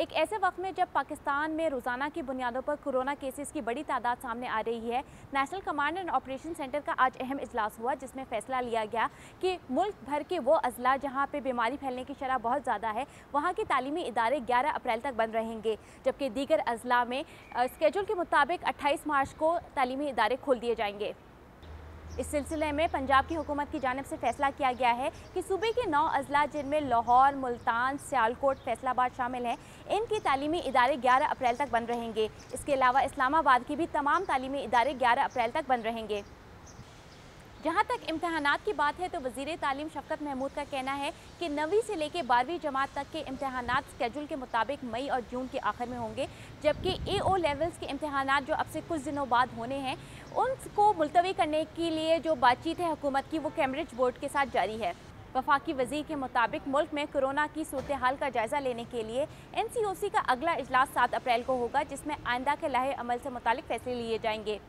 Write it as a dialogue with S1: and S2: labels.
S1: एक ऐसे वक्त में जब पाकिस्तान में रोज़ाना की बुनियादों पर कोरोना केसेस की बड़ी तादाद सामने आ रही है, national command and operation centre का आज अहम इजलास हुआ जिसमें फैसला लिया गया कि मुल्क भर के वो अजला जहां पे बीमारी फैलने की शरह बहुत ज़्यादा है, वहां के तालीमी इदारे 11 अप्रैल तक बंद रहेंगे, जबकि दीगर अजला में स्केड्यूल के मुताबिक 28 मार्च को तालीमी इदारे खोल दिए जाएंगे। इस सिलसिले में पंजाब की हुकूमत की जानिब से फैसला किया गया है कि सूबे के 9 अजला जिनमें लाहौर, मुल्तान, सियालकोट, फैसलाबाद शामिल हैं, इनकी तालीमी इदारे 11 अप्रैल तक बंद रहेंगे। इसके अलावा इस्लामाबाद की भी तमाम तालीमी इदारे 11 अप्रैल तक बंद रहेंगे। जहाँ तक इम्तहानात की बात है तो वज़ीर तालीम शफ़क़त महमूद का कहना है कि 9वीं से लेकर 12वीं जमात तक के इम्तहानात स्केड्यूल के मुताबिक मई और जून के आखिर में होंगे, जबकि AO लेवल्स के इम्तहानात जो अब से कुछ दिनों बाद होने हैं उनको मुलतवी करने के लिए जो बातचीत है हुकूमत की वो कैम्ब्रिज बोर्ड के साथ जारी है। वफाकी वज़ीर के मुताबिक मुल्क में कोरोना की सूरत हाल का जायज़ा लेने के लिए NCOC का अगला इजलास 7 अप्रैल को होगा, जिसमें आइंदा के लाहे अमल से मुतालिक फैसले लिए जाएंगे।